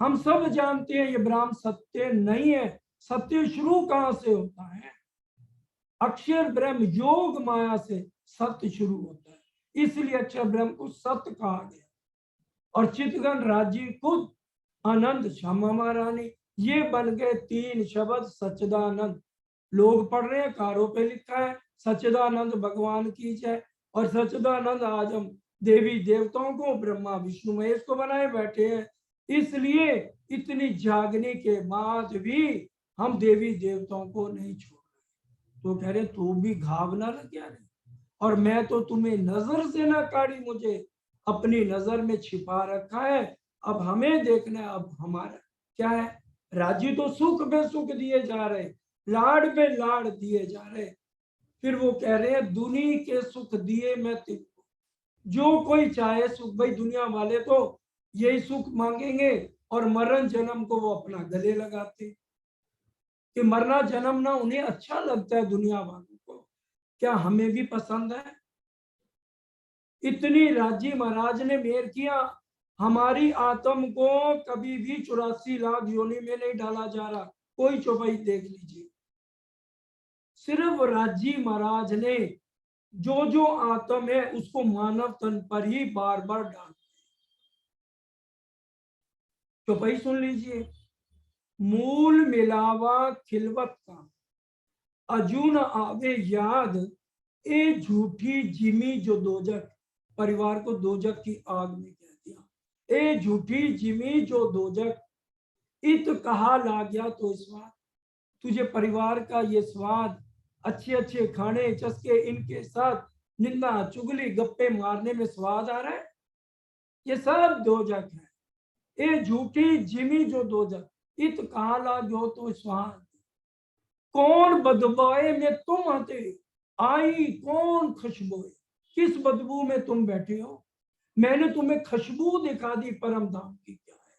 Speaker 1: हम सब जानते हैं ये ब्रह्म सत्य नहीं है। सत्य शुरू कहां से होता है? अक्षर ब्रह्म योग माया से सत्य शुरू होता है, इसलिए अक्षर ब्रह्म को सत्य कहा गया। और चितगण राज्य खुद आनंद श्यामा महारानी, ये बन गए 3 शब्द सच्चिदानंद। लोग पढ़ रहे हैं, कारों पे लिखा है सच्चिदानंद भगवान की जय। और सच्चिदानंद आज हम देवी देवताओं को, ब्रह्मा विष्णु महेश को बनाए बैठे हैं। इसलिए इतनी जागने के बाद भी हम देवी देवताओं को नहीं छोड़ रहे। तो कह रहे तू भी घाव ना लग गया रे, और मैं तो तुम्हें नजर से ना काढ़ी, मुझे अपनी नजर में छिपा रखा है। अब हमें देखना है, अब हमारा क्या है? राज्य तो सुख पे सुख दिए जा रहे, लाड़ पे लाड़ दिए जा रहे। फिर वो कह रहे हैं दुनिया के सुख दिए मैं तुमको, जो कोई चाहे सुख। भाई दुनिया वाले तो यही सुख मांगेंगे और मरण जन्म को वो अपना गले लगाते कि मरना जन्म ना उन्हें अच्छा लगता है दुनिया वालों को। क्या हमें भी पसंद है? इतनी राज्य महाराज ने मेहर किया, हमारी आत्म को कभी भी 84 लाख योनि में नहीं डाला जा रहा। कोई चौपाई देख लीजिए, सिर्फ राज्य महाराज ने जो जो आत्म है उसको मानव तन पर ही बार बार डाल। चौपाई सुन लीजिए, मूल मिलावा खिलवत का, अजून आवे याद, ए झूठी जिमी जो दोजक। परिवार को दोजक की आग में कह दिया। ए झूठी जिमी जो दोजक, इत कहा ला गया तो स्वाद। तुझे परिवार का ये स्वाद, अच्छे अच्छे खाने चस्के, इनके साथ निंदा चुगली गप्पे मारने में स्वाद आ रहा है? ये सब दोजक है। ए झूठी जिमी जो दोजक, इत कहा ला गयो तो स्वाद। कौन बदबुए में तुम आते, आई कौन खुशबू, किस बदबू में तुम बैठे हो? मैंने तुम्हें खुशबू दिखा दी परम धाम की क्या है,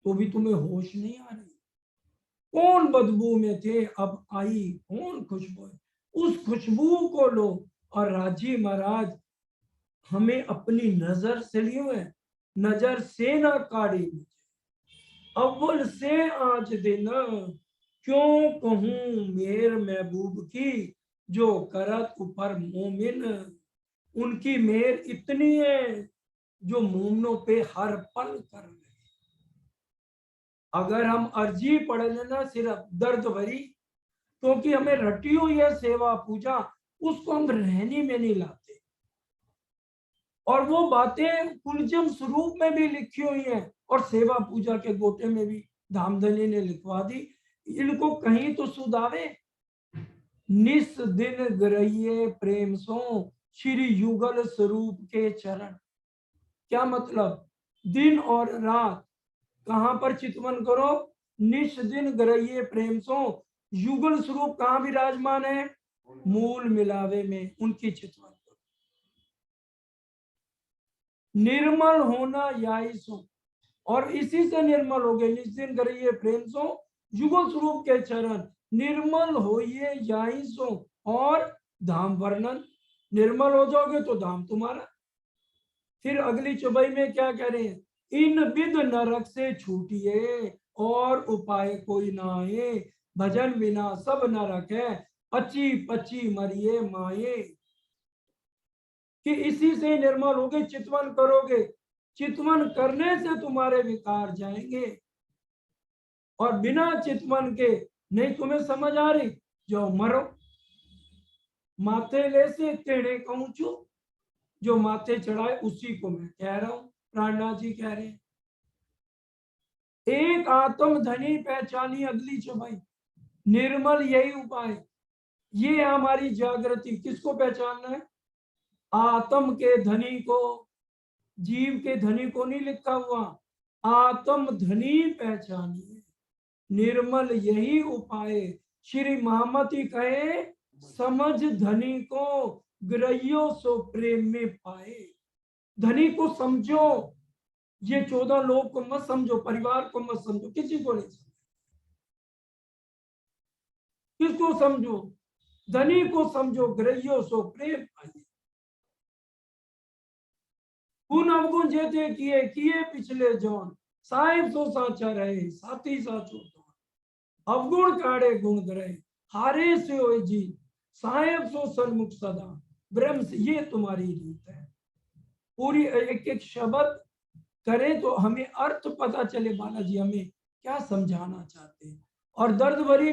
Speaker 1: तो भी तुम्हें होश नहीं आ रही। कौन बदबू में थे, अब आई कौन खुशबू, उस खुशबू को लो। और राजी महाराज हमें अपनी नजर से लिए हुए, नजर से ना काढ़ी अव्वल से आज दिन, क्यों कहूं मेर महबूब की, जो करत ऊपर मोमिन। उनकी मेहर इतनी है जो मोमिनों पे हर पल कर रहे। अगर हम अर्जी पढ़ लेना सिर्फ दर्द भरी, क्योंकि हमें रटी हुई है सेवा पूजा, उसको हम रहनी में नहीं लाते। और वो बातें कुलजम स्वरूप में भी लिखी हुई हैं और सेवा पूजा के गोटे में भी धामधनी ने लिखवा दी। इनको कहीं तो सुधारे। निस दिन गरइये प्रेम सो, श्री युगल स्वरूप के चरण। क्या मतलब? दिन और रात कहां पर चितवन करो? निस दिन गरइये प्रेम सो, युगल स्वरूप कहां विराजमान है? मूल मिलावे में, उनकी चितवन करो। निर्मल होना याई सो, और इसी से निर्मल हो गए। निस दिन गरइये प्रेम सो, युगल स्वरूप के चरण। निर्मल होइए याई सो, और धाम वर्णन। निर्मल हो जाओगे तो धाम तुम्हारा। फिर अगली चौपाई में क्या कह रहे हैं? इन विद नरक से छूटिए और उपाय कोई ना आए, भजन बिना सब नरक है, अच्छी पची मरिए माए, कि इसी से निर्मल होगे। चितवन करोगे, चितवन करने से तुम्हारे विकार जाएंगे, और बिना चितवन के नहीं तुम्हें समझ आ रही, जो मरो। माथे ले से तेड़े कहूं चू, जो माथे चढ़ाए उसी को मैं कह रहा हूं। प्राणनाथ जी कह रहे हैं, एक आत्म धनी पहचानी अगली चौपाई, निर्मल यही उपाय। ये हमारी जागृति। किसको पहचानना है? आत्म के धनी को, जीव के धनी को नहीं लिखा हुआ, आत्म धनी पहचानिए, निर्मल यही उपाय। श्री महामती कहे, समझ धनी को ग्रहियो सो प्रेम में पाए। धनी को समझो, ये 14 लोग को मत समझो, परिवार को मत समझो, किसी को नहीं समझो। किसको समझो? धनी को समझो, ग्रहियो सो प्रेम पाए। गुण अवगुण जेते किए, किए पिछले जौन, साहिब सो साचा रहे, साथी साचो तो। अवगुण काढ़े गुण ग्रहे, हारे से हो जी, साहेब सो सन्मुख सदा, ब्रह्म से। ये तुम्हारी रीत है। पूरी एक एक शब्द करें तो हमें अर्थ पता चले, बालाजी हमें क्या समझाना चाहते हैं। और दर्द भरी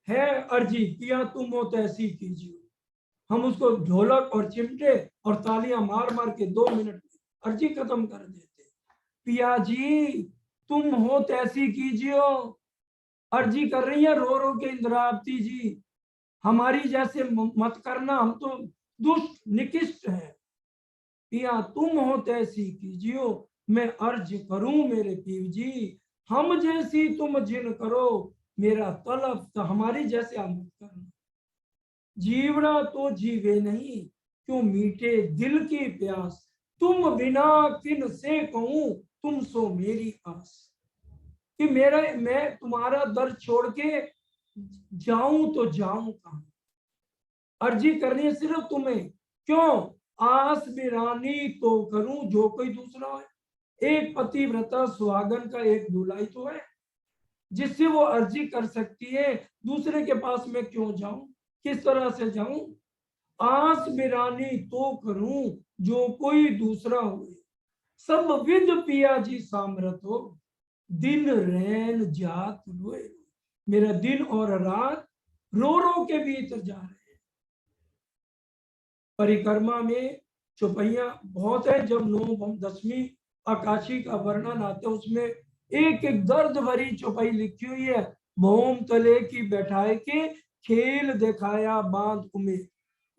Speaker 1: है अर्जी, पिया तुम हो तो ऐसी कीजिए। हम उसको ढोलक और चिमटे और तालियां मार मार के 2 मिनट में अर्जी खत्म कर देते। पिया जी तुम हो तो ऐसी कीजिए, अर्जी कर रही है रो रो के इंद्रावती जी, हमारी जैसे मत करना, हम तो दुष्ट निकृष्ट है। पिया तुम हो तैसी कीजियो, मैं अर्ज करूं मेरे पीव जी, हम जैसी तुम जिन करो, मेरा तलब तो हमारी जैसे आप मत करना। जीवना तो जीवे नहीं, क्यों मीठे दिल की प्यास, तुम बिना किन से कहूं, तुम सो मेरी आस। कि मेरा मैं तुम्हारा दर्द छोड़ के जाऊं तो जाऊं कहां? अर्जी करनी है सिर्फ तुम्हें, क्यों? आस बिरानी तो करूं जो कोई दूसरा है। एक पतिव्रता सुहागन का एक दूल्हा तो है, जिससे वो अर्जी कर सकती है। दूसरे के पास मैं क्यों जाऊं? किस तरह से जाऊं? आस बिरानी तो करूं जो कोई दूसरा हुए, सब विद पिया जी सामरत हो, दिन रैन जात रोए। मेरा दिन और रात रो रो के बीत जा रहे हैं। परिक्रमा में चौपैया बहुत है। जब 9-10वीं आकाशी का वर्णन आता है, उसमें एक एक दर्द भरी चौपाई लिखी हुई है। मोम तले की बैठाए के खेल दिखाया बांध उमें।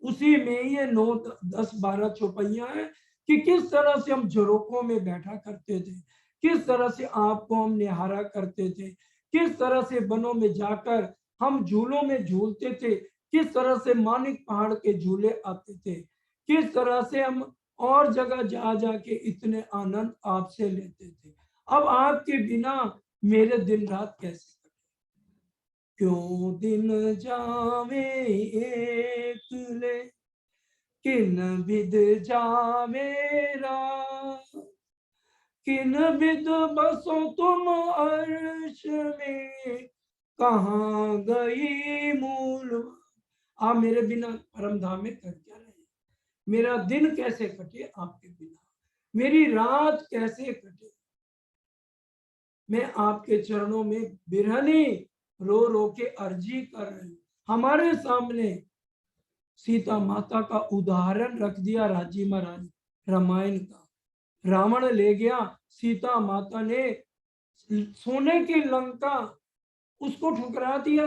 Speaker 1: उसी में ये 9-10-12 चौपैया है कि किस तरह से हम झरोकों में बैठा करते थे, किस तरह से आपको हम निहारा करते थे, किस तरह से वनों में जाकर हम झूलों में झूलते थे, किस तरह से मानिक पहाड़ के झूले आते थे, किस तरह से हम और जगह जा जाके इतने आनंद आपसे लेते थे। अब आपके बिना मेरे दिन रात कैसे कटे? क्यों दिन जावे एक ले, किन विद जावे रात, किन विद बसो तुम अर्श में, कहाँ गई मूल। आप मेरे बिना परम धाम में कर क्या रहे? मेरा दिन कैसे कटे आपके बिना? मेरी रात कैसे कटे? मैं आपके चरणों में बिरहनी रो रो के अर्जी कर रही हूं। हमारे सामने सीता माता का उदाहरण रख दिया राजी महाराज रामायण का। रावण ले गया, सीता माता ने सोने की लंका उसको ठुकरा दिया।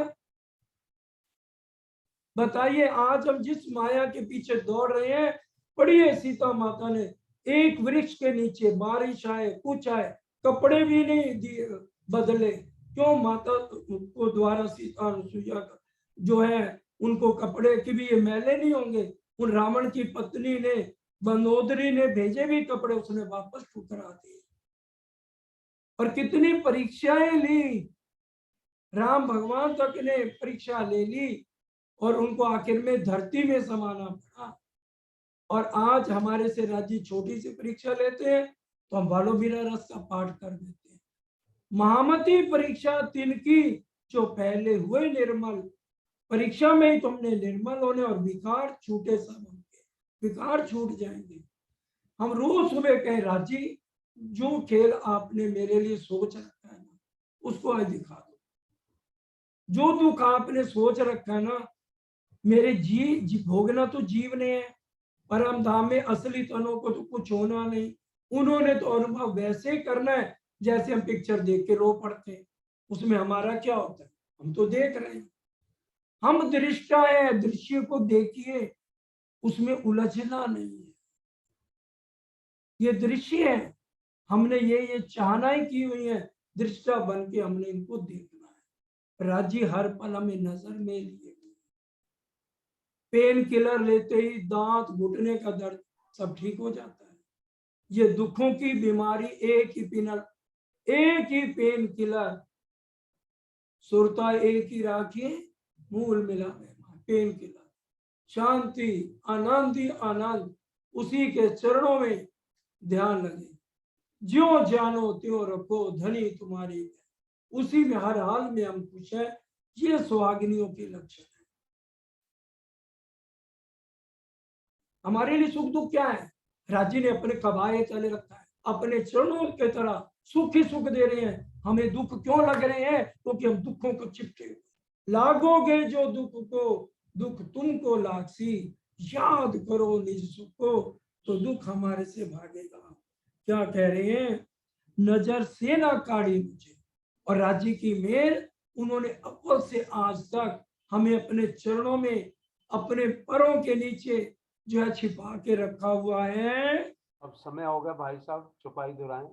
Speaker 1: बताइए आज हम जिस माया के पीछे दौड़ रहे हैं, पढ़िए सीता माता ने एक वृक्ष के नीचे, बारिश आए कुछ आए, कपड़े भी नहीं दिए बदले। क्यों? माता को द्वारा सीता अनुसुईया का जो है उनको कपड़े के भी ये मैले नहीं होंगे। उन रावण की पत्नी ने, मंदोदरी ने भेजे भी कपड़े, उसने वापस ठुकरा दिए। और कितनी परीक्षाएं ली, राम भगवान तक ने परीक्षा ले ली और उनको आखिर में धरती में समाना पड़ा। और आज हमारे से राज्य छोटी सी परीक्षा लेते हैं तो हम बालो बीरा रस का पाठ कर देते हैं। महामती परीक्षा तिनकी जो पहले हुए निर्मल, परीक्षा में ही तुमने निर्मल होने और विकार छूटे सब होंगे, विकार छूट जाएंगे। हम रोज सुबह कहें राजी जो खेल आपने मेरे लिए सोच रखा है ना उसको आज दिखा दो। जो दुख आपने सोच रखा है ना मेरे जी भोगना तो जीव ने है, परम धाम में असली तनों को तो कुछ होना नहीं। उन्होंने तो अनुभव वैसे करना है जैसे हम पिक्चर देख के रो पड़ते हैं। उसमें हमारा क्या होता है, हम तो देख रहे हैं, हम दृष्टा है, दृश्य को देखिए, उसमें उलझना नहीं है। ये दृश्य है, हमने ये चाहनाएं की हुई है, दृष्टा बन के हमने इनको देखना है। राज्य हर पल हमें नजर में लिए, पेन किलर लेते ही दांत घुटने का दर्द सब ठीक हो जाता है। ये दुखों की बीमारी एक ही पेन किलर, सुरता एक ही राखी मूल मिला पेन किलर, शांति आनंद ही आनंद उसी के चरणों में ध्यान लगे। ज्यो जानो त्यों रखो धनी तुम्हारी, उसी में हर हाल में हम खुश है। ये सुहागिनियों के लक्षण है। हमारे लिए सुख दुख क्या है, राज्य ने अपने कबाए तले रखा है, अपने चरणों के तरह सुख ही सुख दे रहे हैं। हमें दुख क्यों लग रहे हैं, क्योंकि हम दुखों को चिपटे। लागोगे जो दुख को, दुख तुमको लागसी, याद करो निज सुख को, तो दुख हमारे से भागेगा। क्या कह रहे हैं, नजर से ना काढ़ी मुझे, और राज्य की मेहर उन्होंने अव्वल से आज तक हमें अपने चरणों में, अपने पैरों के नीचे जो है छिपा के रखा हुआ है।
Speaker 3: अब समय हो गया भाई साहब, चुपाई दोहराएं।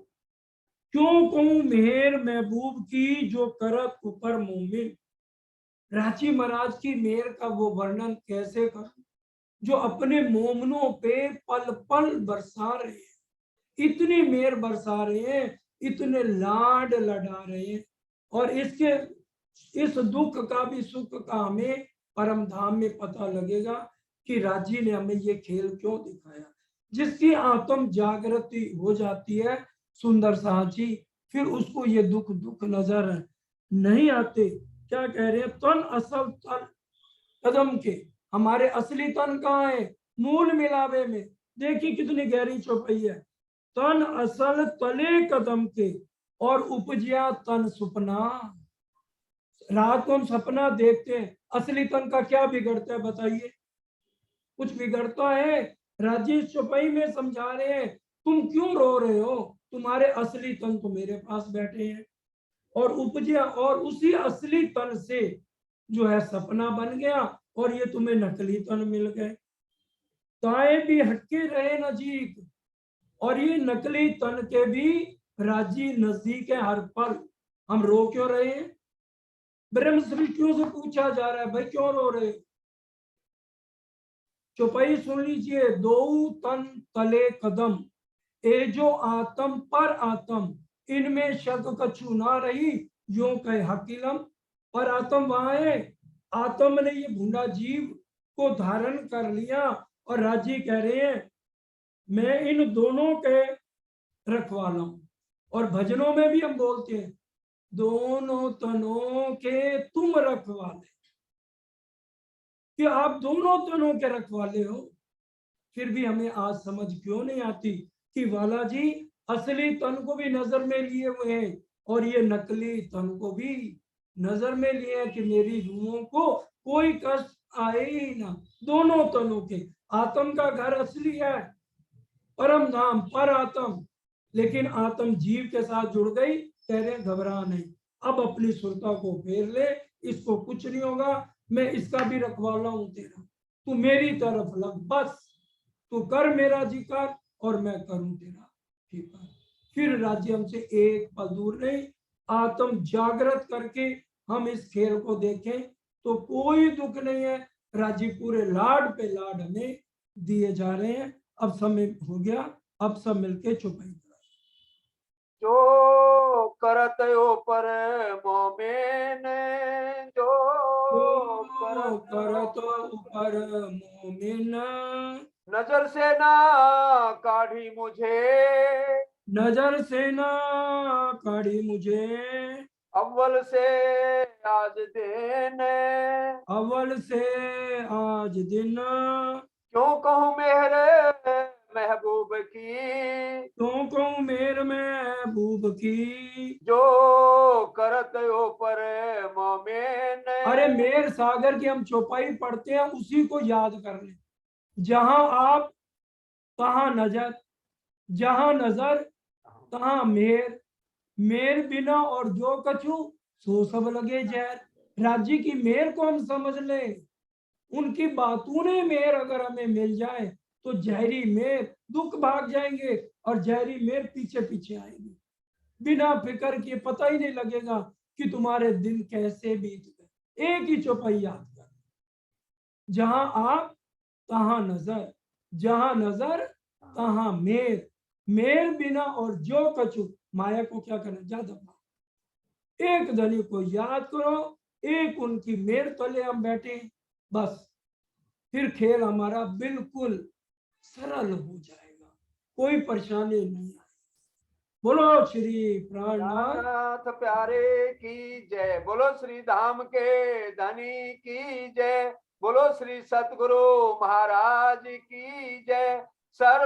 Speaker 1: क्यों कहूं मेहर महबूब की जो करत ऊपर मोमिन, रांची महाराज की मेहर का वो वर्णन कैसे करूं, जो अपने मोमनों पे पल पल बरसा रहे हैं, इतनी मेहर बरसा रहे हैं, इतने लाड लड़ा रहे हैं। और इस दुख का भी सुख का हमें परम धाम में पता लगेगा कि राज्य ने हमें ये खेल क्यों दिखाया। जिसकी आत्म जागृति हो जाती है सुंदर साहजी, फिर उसको ये दुख नजर नहीं आते। क्या कह रहे हैं, तन असल तन कदम के, हमारे असली तन कहाँ है, मूल मिलावे में। देखिए कितनी गहरी चौपाई है, तन असल तले कदम के और उपजिया तन सुपना। रात को हम सपना देखते हैं, असली तन का क्या बिगड़ता है बताइए, कुछ बिगड़ता है। राजेश चौपाई में समझा रहे हैं, तुम क्यों रो रहे हो, तुम्हारे असली तन तो मेरे पास बैठे हैं। और उपजिया, और उसी असली तन से जो है सपना बन गया, और ये तुम्हें नकली तन मिल गए। ताए भी हटके रहे नजीक, और ये नकली तन के भी राजी नजदीक है हर पल। हम रो क्यों रहे हैं, ब्रह्म सृष्टियों से पूछा जा रहा है, भाई क्यों रो रहे हो। चौपाई सुन लीजिए, दो तन तले कदम, ए जो आत्म पर आत्म, इनमें शक कछु ना रही, यो कहे हकीलम। पर आत्म वहां है, आत्म ने ये भूंडा जीव को धारण कर लिया, और राजी कह रहे हैं मैं इन दोनों के रखवाला हूं। और भजनों में भी हम बोलते हैं, दोनों तनों के तुम रखवाले, कि आप दोनों तनों के रखवाले हो। फिर भी हमें आज समझ क्यों नहीं आती कि वाला जी असली तन को भी नजर में लिए हुए हैं, और ये नकली तन को भी नजर में लिए हैं, कि मेरी रूहों को कोई कष्ट आए ही ना। दोनों तनों के, आत्म का घर असली है परम धाम पर आत्म, लेकिन आत्म जीव के साथ जुड़ गई। कह रहे घबरा नहीं, अब अपनी सुरता को फेर ले, इसको कुछ नहीं होगा, मैं इसका भी रखवाला हूं तेरा, तू मेरी तरफ लग बस, तू कर मेरा जिक्र और मैं करूं तेरा फिक्र। फिर राज्य हमसे एक पल दूर नहीं, आत्म जागृत करके हम इस खेल को देखें तो कोई दुख नहीं है। राज्य पूरे लाड पे लाड हमें दिए जा रहे हैं। अब समय हो गया, अब सब मिलके चुपाई करा।
Speaker 3: जो करत ऊपर मोमेन, जो
Speaker 1: करत ऊपर मोमिन,
Speaker 3: नजर से ना काढ़ी मुझे,
Speaker 1: नजर से ना काढ़ी मुझे,
Speaker 3: अव्वल से आज दिन
Speaker 1: अव्वल से आज दिन
Speaker 3: क्यों कहूँ मेरे महबूब की
Speaker 1: क्यों कहूँ मेर महबूब की।
Speaker 3: जो करत हो पर मोमेन।
Speaker 1: अरे मेर सागर की हम चौपाई पढ़ते हैं, उसी को याद कर ले। जहां आप तहां नजर, जहां नजर तहां मेर, मेर बिना और जो कछु सो सब लगे जहर। राज्य की मेर को हम समझ ले, उनकी बातों ने मेर अगर हमें मिल जाए तो जहरी मेर दुख भाग जाएंगे और जहरी मेर पीछे पीछे आएगी। बिना फिक्र के पता ही नहीं लगेगा कि तुम्हारे दिन कैसे बीत गए। एक ही चौपाई याद कर, जहां आप तहां नजर, जहां नजर तहां मेर, मेर बिना और जो कछु। माया को क्या करना, ज्यादा एक धनी को याद करो, एक उनकी मेर तले हम बैठे, बस फिर खेल हमारा बिल्कुल सरल हो जाएगा, कोई परेशानी नहीं आएगी। बोलो श्री प्राणनाथ
Speaker 3: प्राणनाथ प्यारे की जय। बोलो श्री धाम के धनी की जय। बोलो श्री सतगुरु महाराज की जय। सर्व